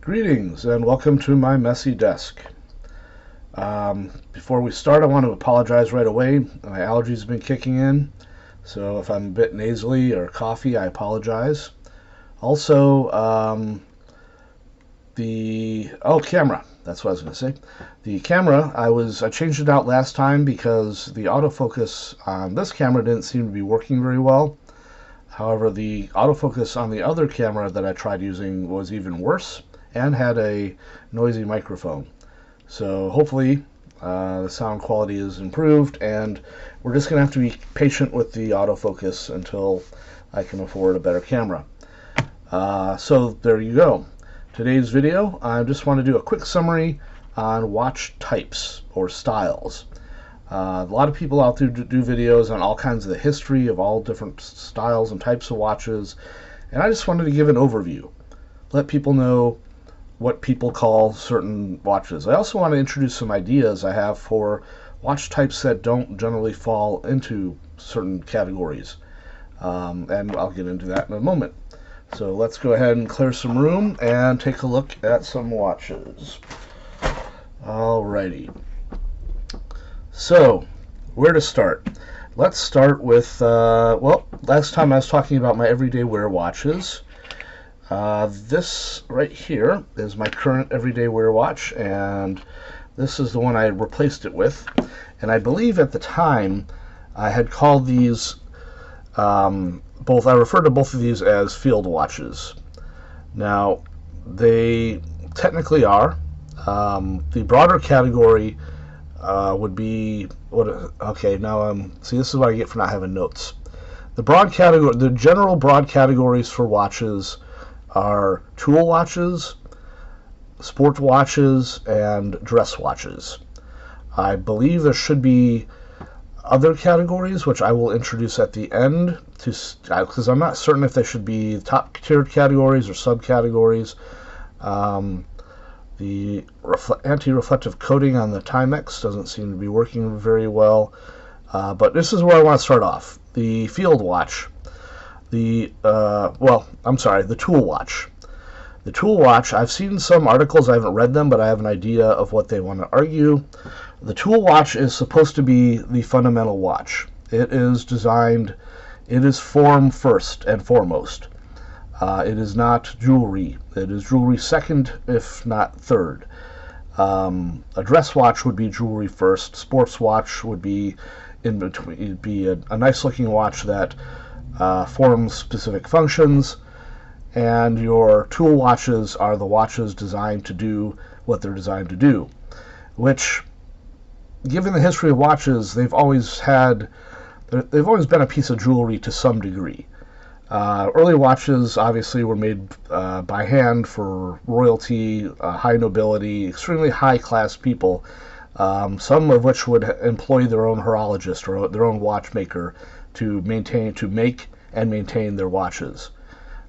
Greetings and welcome to my messy desk. Before we start, I want to apologize right away. My allergies have been kicking in, so if I'm a bit nasally or coughy, I apologize. Also, camera. That's what I was going to say. The camera, I changed it out last time because the autofocus on this camera didn't seem to be working very well. However, the autofocus on the other camera that I tried using was even worse and had a noisy microphone. So hopefully the sound quality is improved, and we're just going to have to be patient with the autofocus until I can afford a better camera. So there you go. Today's video, I just want to do a quick summary on watch types or styles. A lot of people out there do videos on all kinds of the history of all different styles and types of watches, and I just wanted to give an overview, let people know what people call certain watches. I also want to introduce some ideas I have for watch types that don't generally fall into certain categories, and I'll get into that in a moment. So let's go ahead and clear some room and take a look at some watches. Alrighty. So, where to start? Let's start with, last time I was talking about my everyday wear watches. This right here is my current everyday wear watch, and this is the one I replaced it with. And I believe at the time I had called these, I refer to both of these as field watches. Now, they technically are. The broader category would be see, this is what I get for not having notes. The general broad categories for watches are tool watches, sport watches, and dress watches. I believe there should be other categories, which I will introduce at the end, because I'm not certain if they should be top tiered categories or subcategories. The anti-reflective coating on the Timex doesn't seem to be working very well, but this is where I want to start off. The field watch. The tool watch. The tool watch, I've seen some articles, I haven't read them, but I have an idea of what they want to argue. The tool watch is supposed to be the fundamental watch. It is form first and foremost. It is not jewelry. It is jewelry second, if not third. A dress watch would be jewelry first. Sports watch would be in between. It'd be a nice looking watch that forms specific functions, and your tool watches are the watches designed to do what they're designed to do, which, given the history of watches, they've always been a piece of jewelry to some degree. Early watches obviously were made by hand for royalty, high nobility, extremely high class people, some of which would employ their own horologist or their own watchmaker to make and maintain their watches.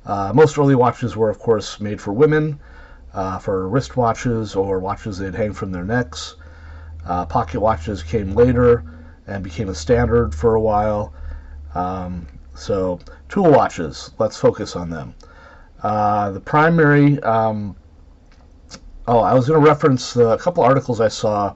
Most early watches were, of course, made for women, for wrist watches or watches they'd hang from their necks. Pocket watches came later and became a standard for a while. So, tool watches, let's focus on them. The primary, I was going to reference a couple articles I saw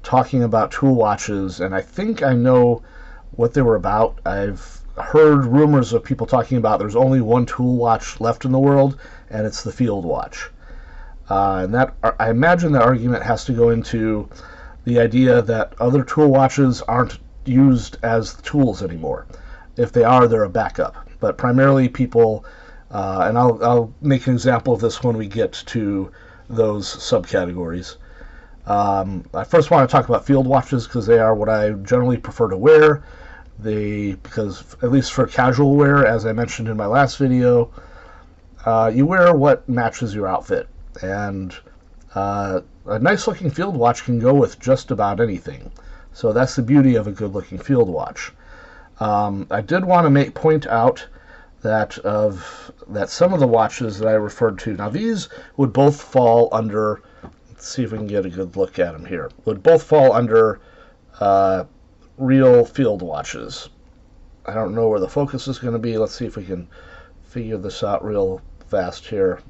talking about tool watches, and I think I know what they were about. I've heard rumors of people talking about there's only one tool watch left in the world, and it's the field watch. And that, I imagine the argument has to go into the idea that other tool watches aren't used as tools anymore. If they are, they're a backup. But primarily people, and I'll make an example of this when we get to those subcategories. I first want to talk about field watches because they are what I generally prefer to wear. Because at least for casual wear, as I mentioned in my last video, you wear what matches your outfit. And a nice looking field watch can go with just about anything. So that's the beauty of a good looking field watch. I did want to point out that some of the watches that I referred to, now these would both fall under, let's see if we can get a good look at them here, would both fall under real field watches. I don't know where the focus is going to be. Let's see if we can figure this out real fast here.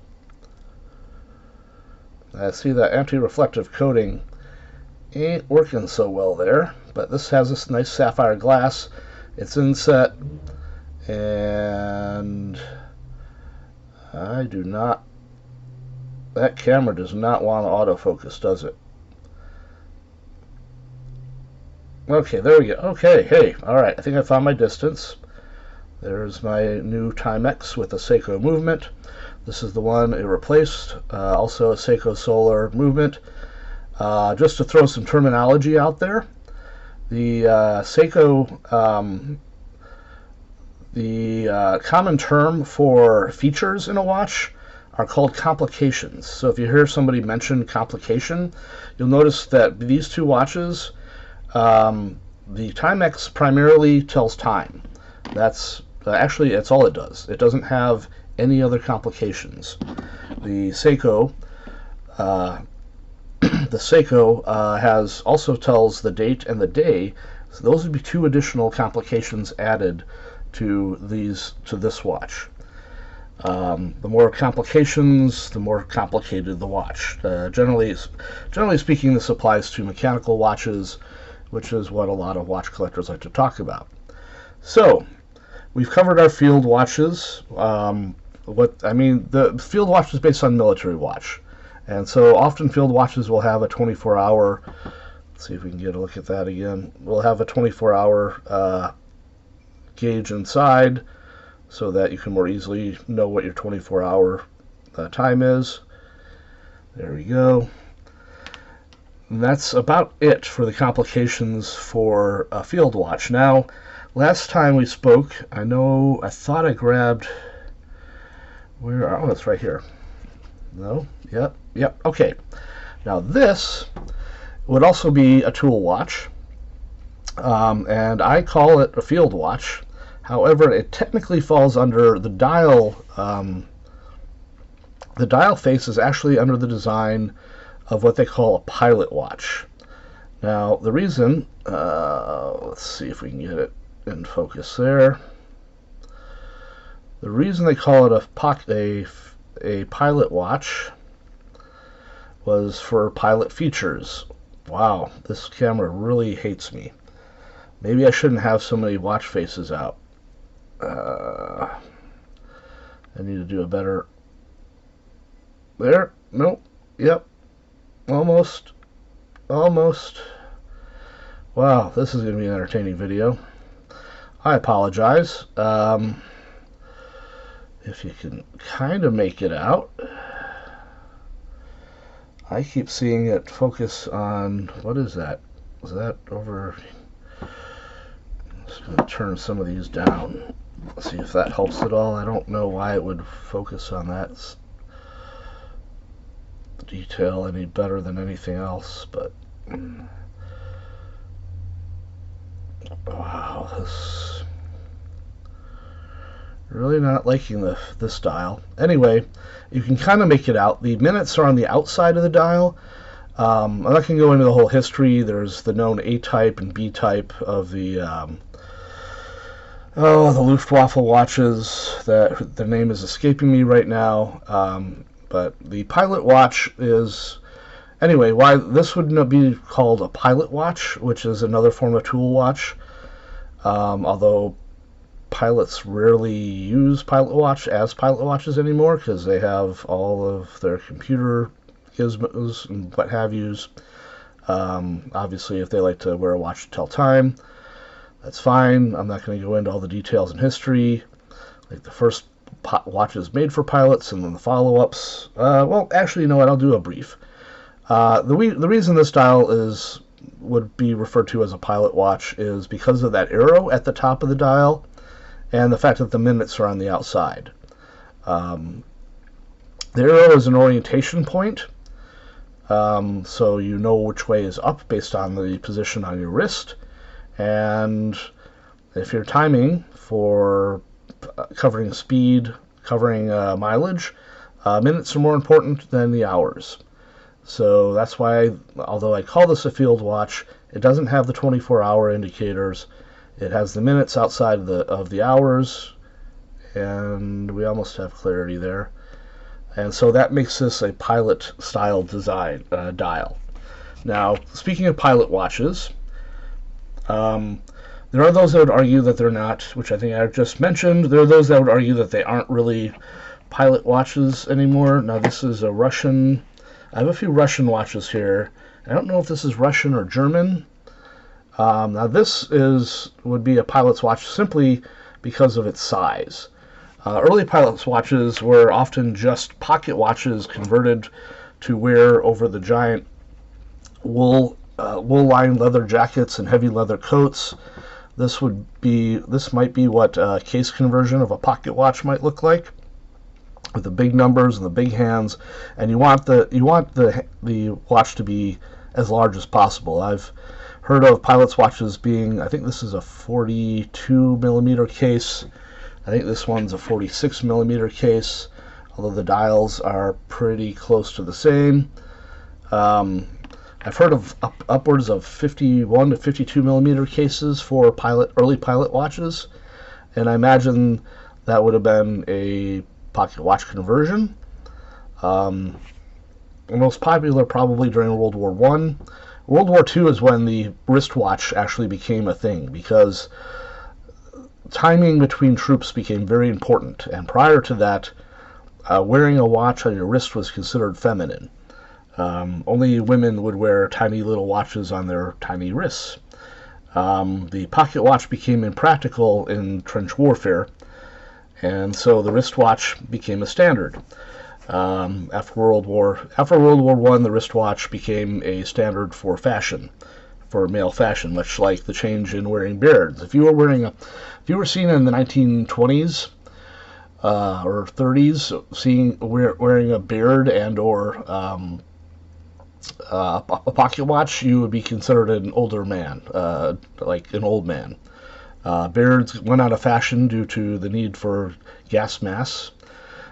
I see that anti-reflective coating ain't working so well there, but this has this nice sapphire glass. It's inset, and I do not, that camera does not want to autofocus, does it? Okay, there we go. Okay, hey, alright, I think I found my distance. There's my new Timex with a Seiko movement. This is the one it replaced, also a Seiko Solar movement. Just to throw some terminology out there, the Seiko, the common term for features in a watch are called complications. So if you hear somebody mention complication, you'll notice that these two watches, the Timex primarily tells time. That's actually, that's all it does. It doesn't have any other complications. The Seiko, has also tells the date and the day. So those would be two additional complications added to this watch. The more complications, the more complicated the watch. Generally speaking, this applies to mechanical watches, which is what a lot of watch collectors like to talk about. So, we've covered our field watches. The field watch is based on military watch. And so often field watches will have a 24-hour, let's see if we can get a look at that again. We'll have a 24-hour gauge inside so that you can more easily know what your 24-hour time is. There we go. And that's about it for the complications for a field watch. Now, last time we spoke, I thought I grabbed, oh, it's right here. No, yep, okay. Now this would also be a tool watch, and I call it a field watch. However, it technically falls under the dial. The dial face is actually under the design of what they call a pilot watch. Now, the reason, let's see if we can get it in focus there. The reason they call it a pilot watch was for pilot features. Wow, this camera really hates me. Maybe I shouldn't have so many watch faces out. I need to do a better... There? Nope. Yep. Almost. Wow, this is going to be an entertaining video. I apologize. If you can kind of make it out. I keep seeing it focus on, what is that? Is that over? I'm just going to turn some of these down. See if that helps at all. I don't know why it would focus on that detail any better than anything else, but wow, this really not liking this dial. Anyway, you can kind of make it out. The minutes are on the outside of the dial. I'm not going to go into the whole history. There's the known A-type and B-type of the Luftwaffe watches. That the name is escaping me right now. But the pilot watch is, anyway, why this would be called a pilot watch, which is another form of tool watch. Although pilots rarely use pilot watch as pilot watches anymore because they have all of their computer gizmos and what have yous. Obviously, if they like to wear a watch to tell time, that's fine. I'm not going to go into all the details in history, like the first watches made for pilots and then the follow-ups. Well, actually, you know what? I'll do a brief. The reason this dial would be referred to as a pilot watch is because of that arrow at the top of the dial and the fact that the minutes are on the outside. The arrow is an orientation point, so you know which way is up based on the position on your wrist. And if you're timing for covering speed, covering mileage, minutes are more important than the hours. So that's why, although I call this a field watch, it doesn't have the 24-hour indicators. It has the minutes outside of the hours, and we almost have clarity there. And so that makes this a pilot-style design dial. Now, speaking of pilot watches, there are those that would argue that they're not, which I think I just mentioned. There are those that would argue that they aren't really pilot watches anymore. Now, this is a Russian. I have a few Russian watches here. I don't know if this is Russian or German. Now, this would be a pilot's watch simply because of its size. Early pilot's watches were often just pocket watches converted to wear over the giant wool-lined leather jackets and heavy leather coats. This might be what a case conversion of a pocket watch might look like, with the big numbers and the big hands. And you want the watch to be as large as possible. I've heard of pilot's watches being, I think this is a 42 millimeter case. I think this one's a 46 millimeter case, although the dials are pretty close to the same. I've heard of upwards of 51 to 52 millimeter cases for early pilot watches, and I imagine that would have been a pocket watch conversion. The most popular probably during World War I. World War II is when the wristwatch actually became a thing, because timing between troops became very important, and prior to that, wearing a watch on your wrist was considered feminine. Only women would wear tiny little watches on their tiny wrists. The pocket watch became impractical in trench warfare, and so the wristwatch became a standard. After World War I, the wristwatch became a standard for fashion, for male fashion, much like the change in wearing beards. If you were seen in the 1920s or 30s, wearing a beard and or a pocket watch, you would be considered an older man, like an old man. Beards went out of fashion due to the need for gas masks.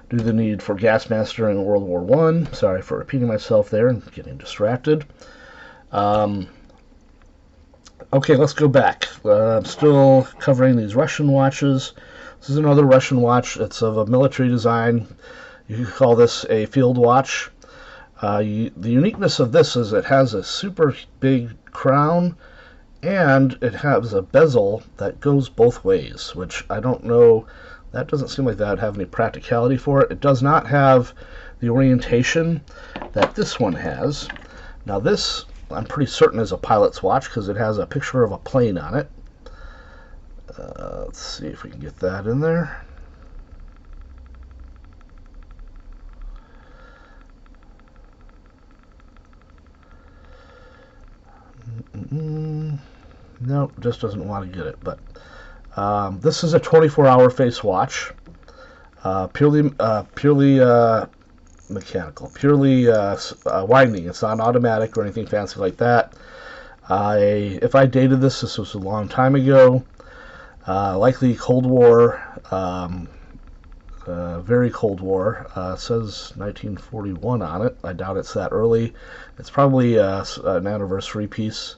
During World War I. Sorry for repeating myself there and getting distracted. Okay, let's go back. I'm still covering these Russian watches. This is another Russian watch. It's of a military design. You could call this a field watch. The uniqueness of this is it has a super big crown, and it has a bezel that goes both ways, which I don't know, that doesn't seem like that would have any practicality for it. It does not have the orientation that this one has. Now this, I'm pretty certain, is a pilot's watch because it has a picture of a plane on it. Let's see if we can get that in there. No, just doesn't want to get it. But this is a 24-hour face watch, purely mechanical, purely winding. It's not automatic or anything fancy like that. If I dated this was a long time ago. Likely Cold War, very Cold War. It says 1941 on it. I doubt it's that early. It's probably an anniversary piece.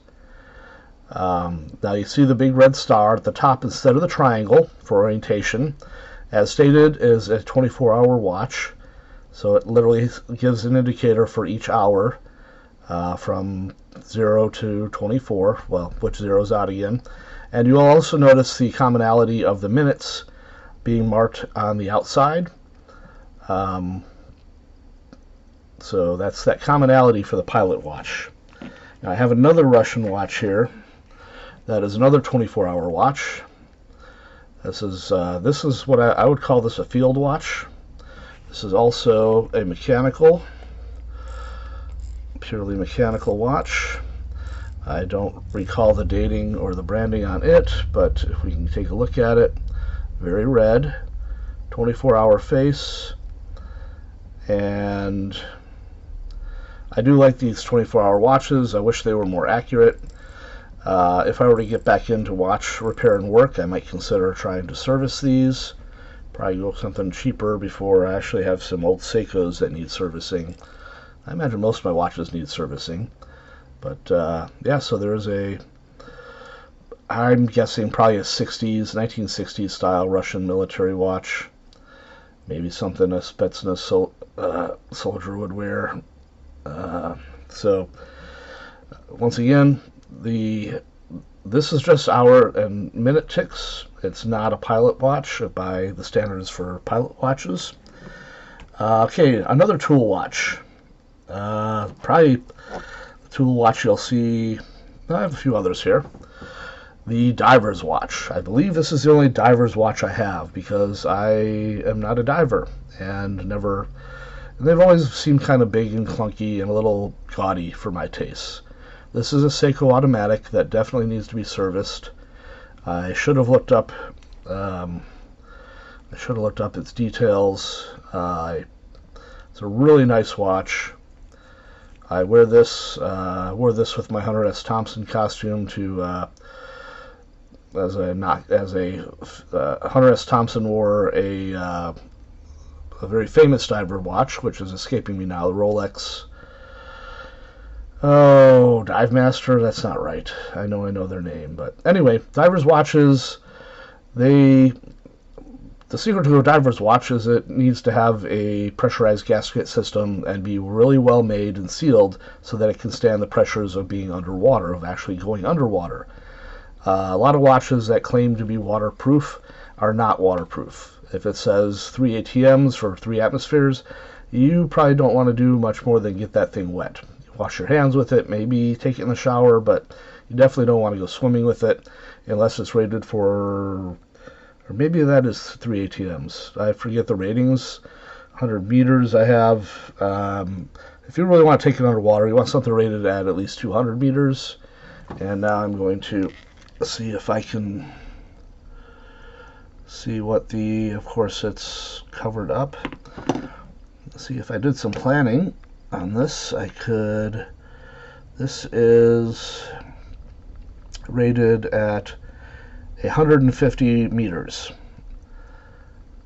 Now you see the big red star at the top instead of the triangle for orientation. As stated, is a 24-hour watch, so it literally gives an indicator for each hour from 0 to 24, well, which zero's out again. And you'll also notice the commonality of the minutes being marked on the outside. So that's that commonality for the pilot watch. Now I have another Russian watch here. That is another 24-hour watch. This is what I would call this a field watch. This is also a purely mechanical watch. I don't recall the dating or the branding on it, but if we can take a look at it, very red, 24-hour face, and I do like these 24-hour watches. I wish they were more accurate. If I were to get back into watch repair and work, I might consider trying to service these. Probably go something cheaper before I actually have some old Seikos that need servicing. I imagine most of my watches need servicing. But yeah, so there is I'm guessing probably a 1960s style Russian military watch. Maybe something, a Spetsnaz soldier would wear. So once again, this is just hour and minute ticks. It's not a pilot watch by the standards for pilot watches. Okay, another tool watch. Probably the tool watch you'll see. I have a few others here. The diver's watch. I believe this is the only diver's watch I have because I am not a diver and never. They've always seemed kind of big and clunky and a little gaudy for my tastes. This is a Seiko automatic that definitely needs to be serviced. I should have looked up. Its details. It's a really nice watch. I wear this. Wore this with my Hunter S. Thompson costume to Hunter S. Thompson wore a very famous diver watch, which is escaping me now. The Rolex. Oh, Dive Master. That's not right. I know their name, but anyway, divers watches. The secret to a diver's watch is it needs to have a pressurized gasket system and be really well made and sealed so that it can stand the pressures of being underwater, of actually going underwater. A lot of watches that claim to be waterproof are not waterproof. If it says 3 ATMs for 3 atmospheres, you probably don't want to do much more than get that thing wet. Wash your hands with it, maybe take it in the shower, but you definitely don't want to go swimming with it unless it's rated for, or maybe that is 3 ATMs. I forget the ratings. 100 meters I have. If you really want to take it underwater, you want something rated at least 200 meters. And now I'm going to see if I can see what of course it's covered up. Let's see if I did some planning on this. This is rated at 150 meters.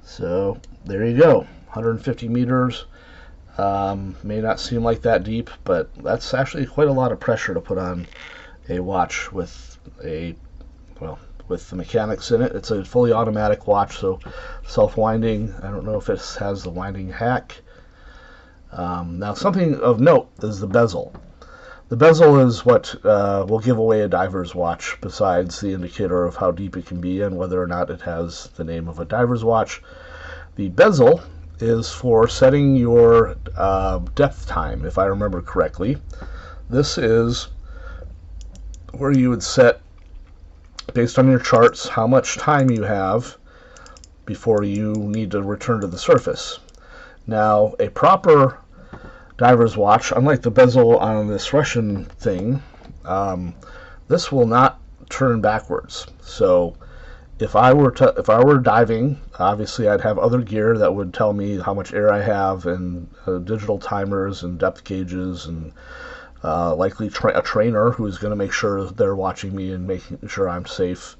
So there you go, 150 meters. May not seem like that deep, but that's actually quite a lot of pressure to put on a watch with the mechanics in it. It's a fully automatic watch, so self-winding. I don't know if it has the winding hack. Now, something of note is the bezel. The bezel is what will give away a diver's watch, besides the indicator of how deep it can be and whether or not it has the name of a diver's watch. The bezel is for setting your depth time, if I remember correctly. This is where you would set, based on your charts, how much time you have before you need to return to the surface. Now, a proper diver's watch, unlike the bezel on this Russian thing, this will not turn backwards. So if I were diving, obviously I'd have other gear that would tell me how much air I have, and digital timers and depth gauges, and likely a trainer who's going to make sure they're watching me and making sure I'm safe,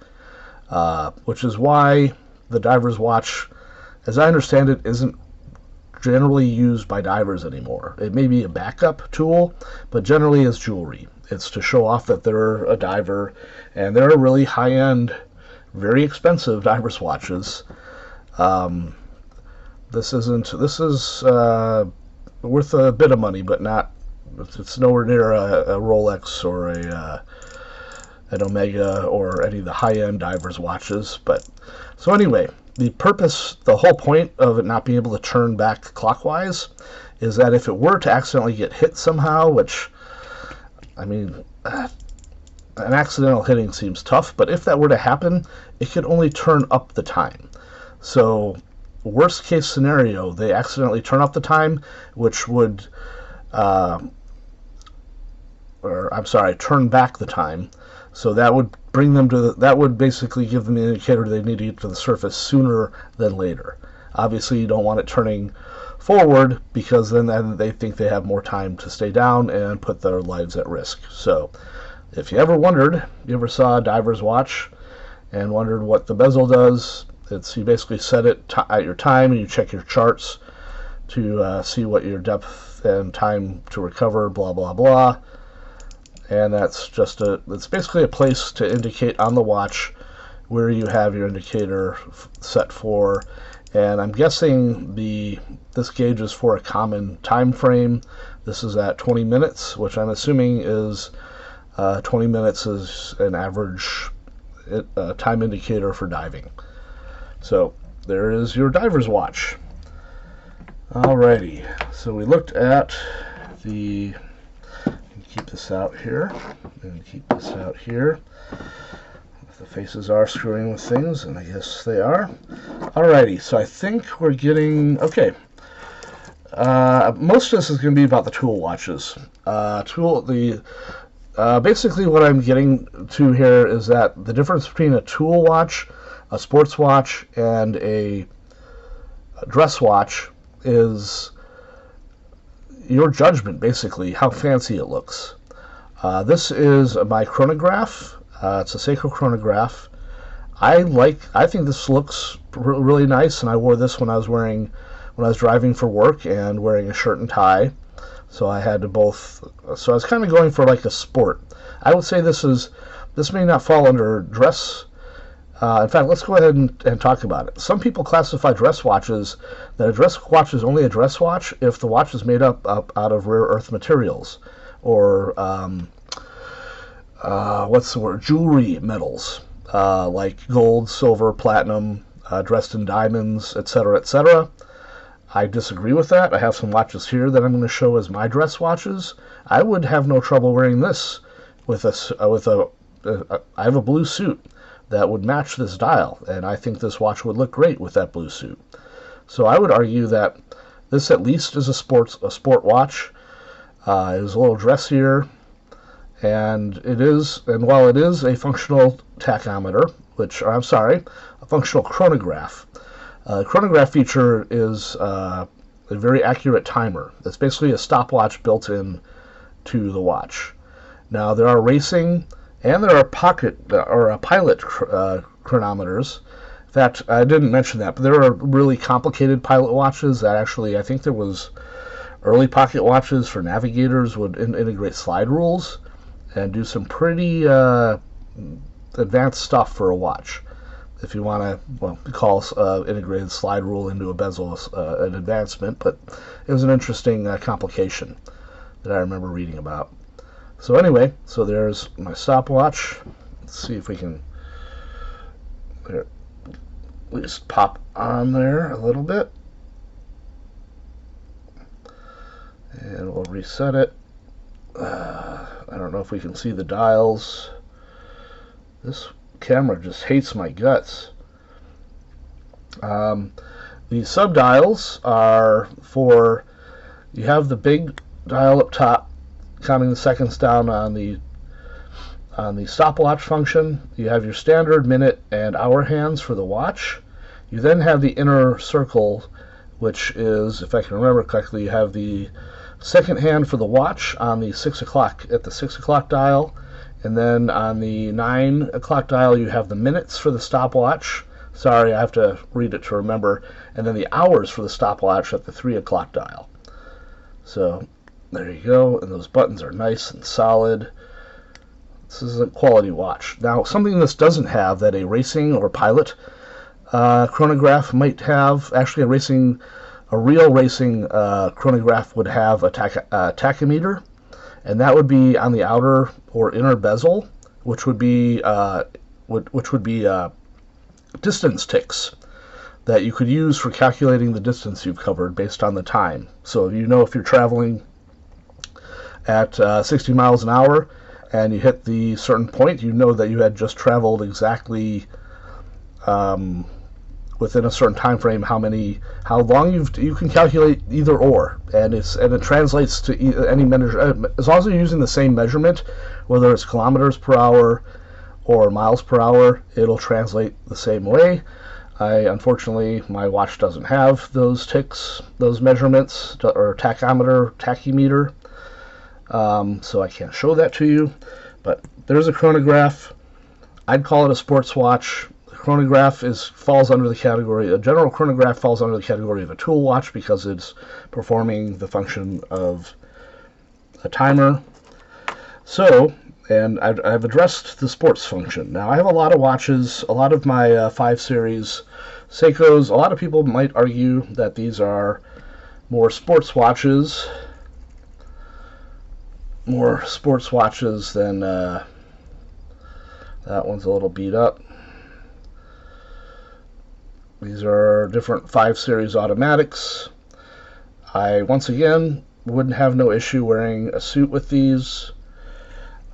which is why the diver's watch, as I understand it, isn't generally used by divers anymore. It may be a backup tool, but generally it's jewelry. It's to show off that they're a diver, and they're really high-end, very expensive diver's watches. This is worth a bit of money, but not. It's nowhere near a Rolex or an Omega or any of the high-end divers watches. But so anyway, the whole point of it not being able to turn back clockwise is that if it were to accidentally get hit somehow, which, I mean, an accidental hitting seems tough, but if that were to happen, it could only turn up the time. So worst case scenario, they accidentally turn up the time, which would turn back the time. So that would bring them to that would basically give them the indicator they need to get to the surface sooner than later. Obviously, you don't want it turning forward, because then they think they have more time to stay down and put their lives at risk. So if you ever saw a diver's watch and wondered what the bezel does, you basically set it at your time and you check your charts to see what your depth and time to recover, blah, blah, blah. And that's it's basically a place to indicate on the watch where you have your indicator set for, and I'm guessing this gauge is for a common time frame. This is at 20 minutes, which I'm assuming is 20 minutes is an average time indicator for diving. So there is your diver's watch. Alrighty, so we looked at the, keep this out here, and keep this out here. If the faces are screwing with things, and I guess they are. Alrighty, so I think we're getting, okay. Most of this is going to be about the tool watches. Basically what I'm getting to here is that the difference between a tool watch, a sports watch, and a dress watch is your judgment, basically, how fancy it looks. This is my chronograph. It's a Seiko chronograph. I think this looks really nice, and I wore this when I was driving for work and wearing a shirt and tie. So I had to so I was kind of going for like a sport. I would say this may not fall under dress. In fact, let's go ahead and talk about it. Some people classify dress watches that a dress watch is only a dress watch if the watch is made up out of rare earth materials, or what's the word? Jewelry metals, like gold, silver, platinum, dressed in diamonds, etc., etc. I disagree with that. I have some watches here that I'm going to show as my dress watches. I would have no trouble wearing this with I have a blue suit that would match this dial, and I think this watch would look great with that blue suit. So I would argue that this at least is a sport watch. It is a little dressier, and while it is a functional tachometer, a functional chronograph. Chronograph feature is a very accurate timer. It's basically a stopwatch built in to the watch. Now there are racing and there are pilot chronometers. In fact, I didn't mention that, but there are really complicated pilot watches that actually, I think there was early pocket watches for navigators would integrate slide rules and do some pretty advanced stuff for a watch. If you want to, call integrated slide rule into a bezel an advancement, but it was an interesting complication that I remember reading about. So anyway, so there's my stopwatch. Let's see if we can at least pop on there a little bit. And we'll reset it. I don't know if we can see the dials. This camera just hates my guts. The sub-dials are for, you have the big dial up top counting the seconds down on the stopwatch function. You have your standard minute and hour hands for the watch. You then have the inner circle, which is, if I can remember correctly, you have the second hand for the watch on the 6 o'clock at the 6 o'clock dial, and then on the 9 o'clock dial you have the minutes for the stopwatch. Sorry, I have to read it to remember. And then the hours for the stopwatch at the 3 o'clock dial. So there you go, and those buttons are nice and solid. This is a quality watch. Now, something this doesn't have that a racing or pilot chronograph might have, actually a real racing chronograph would have a tachymeter, and that would be on the outer or inner bezel, which would be distance ticks that you could use for calculating the distance you've covered based on the time. So you know if you're traveling at 60 miles an hour and you hit the certain point, you know that you had just traveled exactly within a certain time frame how long you can calculate either or, and it translates to any measure as long as you're using the same measurement, whether it's kilometers per hour or miles per hour, it'll translate the same way. Unfortunately, my watch doesn't have those ticks, those measurements, or tachymeter, so I can't show that to you. But there's a chronograph. I'd call it a sports watch. The chronograph falls under the category. A general chronograph falls under the category of a tool watch because it's performing the function of a timer. So, and I've addressed the sports function. Now, I have a lot of watches. A lot of my 5 Series Seikos, a lot of people might argue that these are more sports watches than that one's a little beat up. These are different 5 series automatics. I, once again, wouldn't have no issue wearing a suit with these.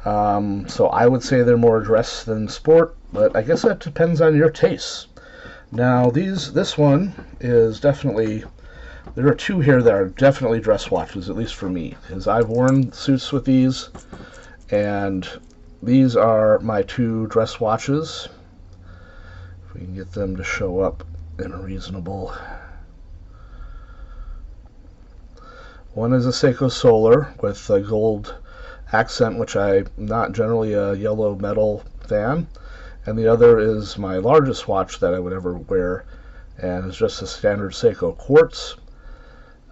So I would say they're more dress than sport, but I guess that depends on your tastes. Now, this one is definitely, there are 2 here that are definitely dress watches, at least for me, because I've worn suits with these, and these are my 2 dress watches. If we can get them to show up in a reasonable. One is a Seiko Solar with a gold accent, which I'm not generally a yellow metal fan, and the other is my largest watch that I would ever wear, and it's just a standard Seiko Quartz.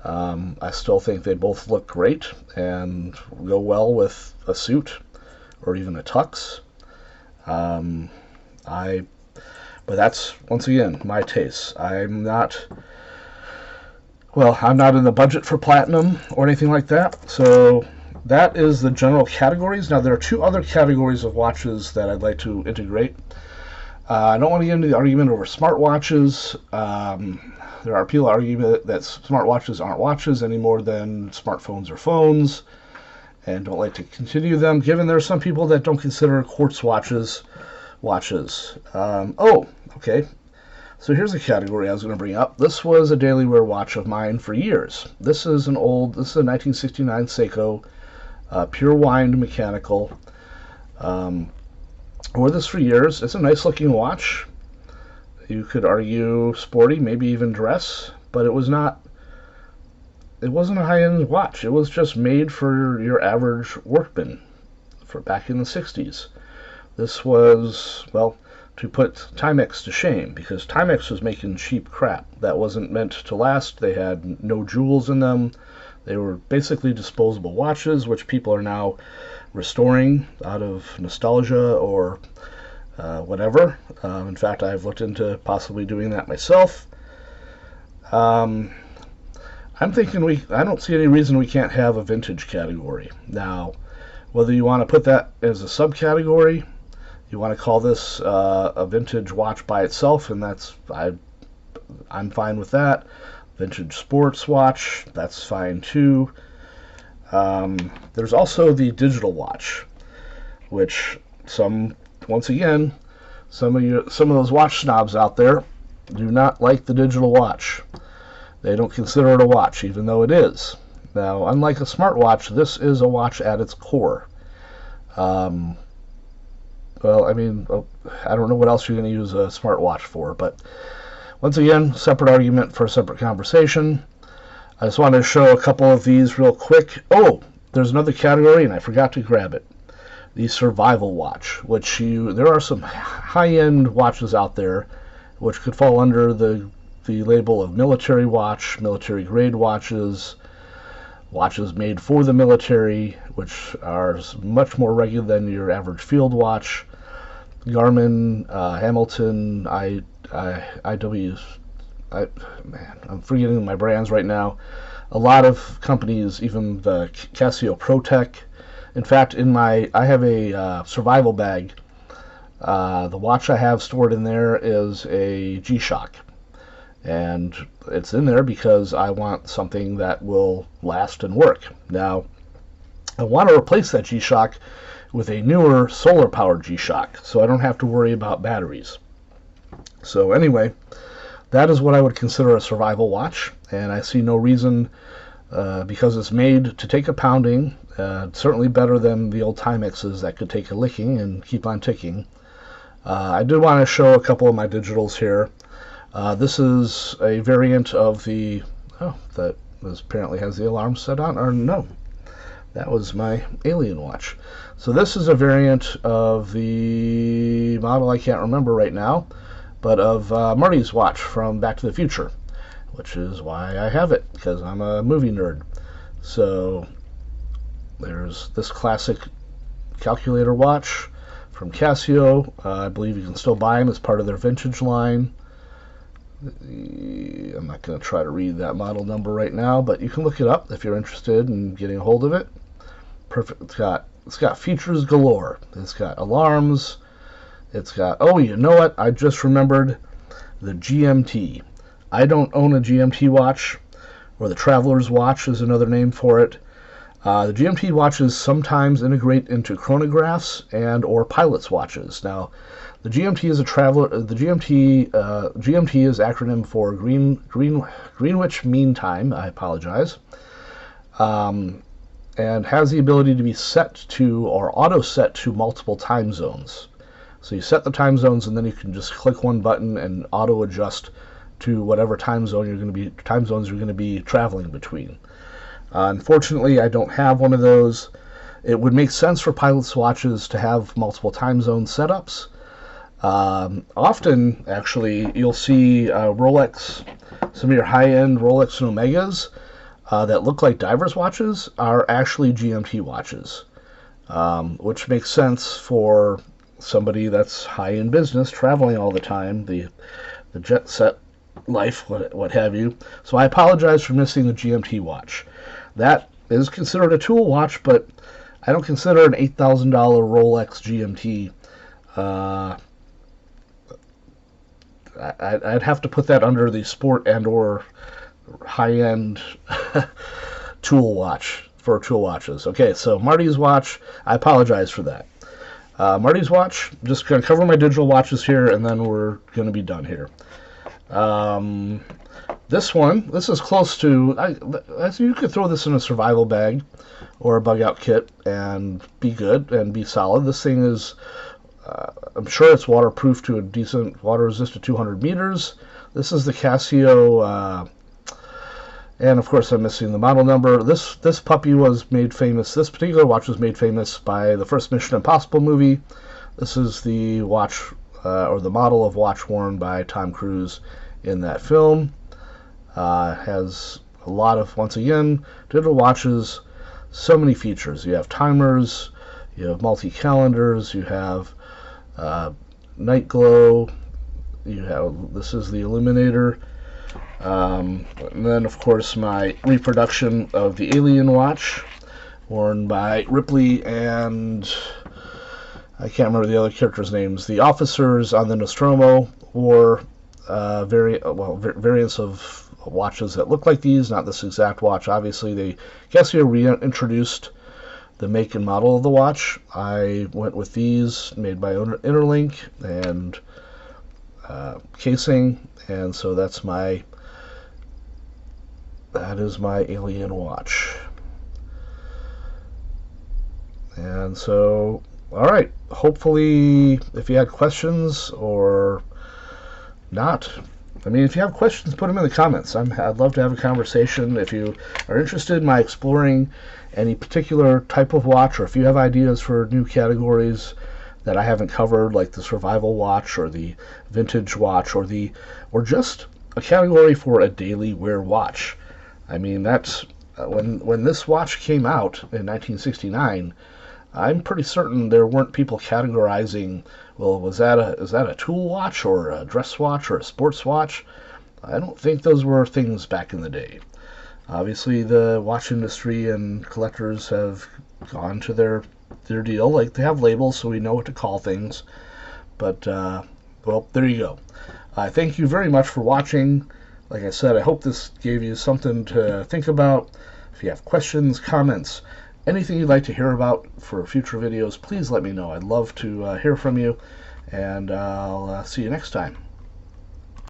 I still think they both look great and go well with a suit or even a tux. But that's, once again, my taste. I'm not in the budget for platinum or anything like that, so that is the general categories. Now, there are 2 other categories of watches that I'd like to integrate. I don't want to get into the argument over smartwatches. There are people arguing that smartwatches aren't watches any more than smartphones are phones, and don't like to continue them, given there are some people that don't consider quartz watches. Okay. So here's a category I was going to bring up. This was a daily wear watch of mine for years. This is a 1969 Seiko pure wind mechanical. Wore this for years. It's a nice looking watch. You could argue sporty, maybe even dress, but it wasn't a high-end watch. It was just made for your average workman for back in the 60s. This was, well, to put Timex to shame, because Timex was making cheap crap that wasn't meant to last. They had no jewels in them. They were basically disposable watches, which people are now restoring out of nostalgia or whatever. In fact, I've looked into possibly doing that myself. I'm thinking I don't see any reason we can't have a vintage category. Now, whether you want to put that as a subcategory, you want to call this a vintage watch by itself, and I'm fine with that. Vintage sports watch, that's fine too. There's also the digital watch, which once again, some of those watch snobs out there do not like the digital watch. They don't consider it a watch, even though it is. Now, unlike a smartwatch, this is a watch at its core. Well, I mean, I don't know what else you're going to use a smartwatch for, but once again, separate argument for a separate conversation. I just wanted to show a couple of these real quick. Oh, there's another category, and I forgot to grab it. The survival watch, which there are some high-end watches out there which could fall under the label of military watch, military-grade watches, watches made for the military, which are much more regular than your average field watch. Garmin, Hamilton, IW, I'm forgetting my brands right now. A lot of companies, even the Casio ProTech. In fact, I have a survival bag. The watch I have stored in there is a G-Shock. And it's in there because I want something that will last and work. Now, I want to replace that G-Shock with a newer solar-powered G-Shock, so I don't have to worry about batteries. So anyway, that is what I would consider a survival watch, and I see no reason, because it's made to take a pounding, certainly better than the old Timexes that could take a licking and keep on ticking. I did want to show a couple of my digitals here. This is a variant of that apparently has the alarm set on, or no, that was my alien watch. So this is a variant of the model I can't remember right now, but of Marty's watch from Back to the Future, which is why I have it, because I'm a movie nerd. So there's this classic calculator watch from Casio. I believe you can still buy them as part of their vintage line. I'm not going to try to read that model number right now, but you can look it up if you're interested in getting a hold of it. Perfect. It's got features galore. It's got alarms. It's got, oh, you know what? I just remembered the GMT. I don't own a GMT watch, or the Traveler's Watch is another name for it. The GMT watches sometimes integrate into chronographs and or pilot's watches. Now, the GMT is a traveler. The GMT is acronym for Greenwich Mean Time. I apologize. And has the ability to be set to or auto set to multiple time zones. So you set the time zones, and then you can just click one button and auto adjust to whatever time zones you're going to be traveling between. Unfortunately, I don't have one of those. It would make sense for pilot's watches to have multiple time zone setups. Often, actually, you'll see Rolex, some of your high-end Rolex and Omegas that look like divers' watches are actually GMT watches, which makes sense for somebody that's high in business, traveling all the time, the jet set life, what have you. So I apologize for missing the GMT watch. That is considered a tool watch, but I don't consider an $8,000 Rolex GMT. I'd have to put that under the sport and or high-end tool watch for tool watches. Okay, so Marty's watch, I apologize for that. Marty's watch, just going to cover my digital watches here, and then we're going to be done here. This is close to, you could throw this in a survival bag or a bug out kit and be good and be solid. This thing is, I'm sure it's waterproof to a decent water resistant 200 meters. This is the Casio, and of course I'm missing the model number. This puppy was made famous, this particular watch was made famous by the first Mission Impossible movie. This is the watch, or the model of watch worn by Tom Cruise in that film. Has a lot of, once again, digital watches, so many features. You have timers, you have multi-calendars, you have night glow, you have, this is the illuminator, and then of course my reproduction of the Alien watch worn by Ripley and I can't remember the other characters' names. The officers on the Nostromo wore variants of watches that look like these, not this exact watch. Obviously, Casio reintroduced the make and model of the watch. I went with these, made by Interlink and casing, and so that is my Alien watch. And so, all right. Hopefully, if you had questions or not, I mean, if you have questions, put them in the comments. I'd love to have a conversation. If you are interested in my exploring any particular type of watch, or if you have ideas for new categories that I haven't covered, like the survival watch or the vintage watch, or just a category for a daily wear watch. I mean, that's when this watch came out in 1969. I'm pretty certain there weren't people categorizing, well, is that a tool watch or a dress watch or a sports watch? I don't think those were things back in the day. Obviously, the watch industry and collectors have gone to their deal. Like, they have labels, so we know what to call things. But, well, there you go. Thank you very much for watching. Like I said, I hope this gave you something to think about. If you have questions, comments, anything you'd like to hear about for future videos, please let me know. I'd love to hear from you, and I'll see you next time.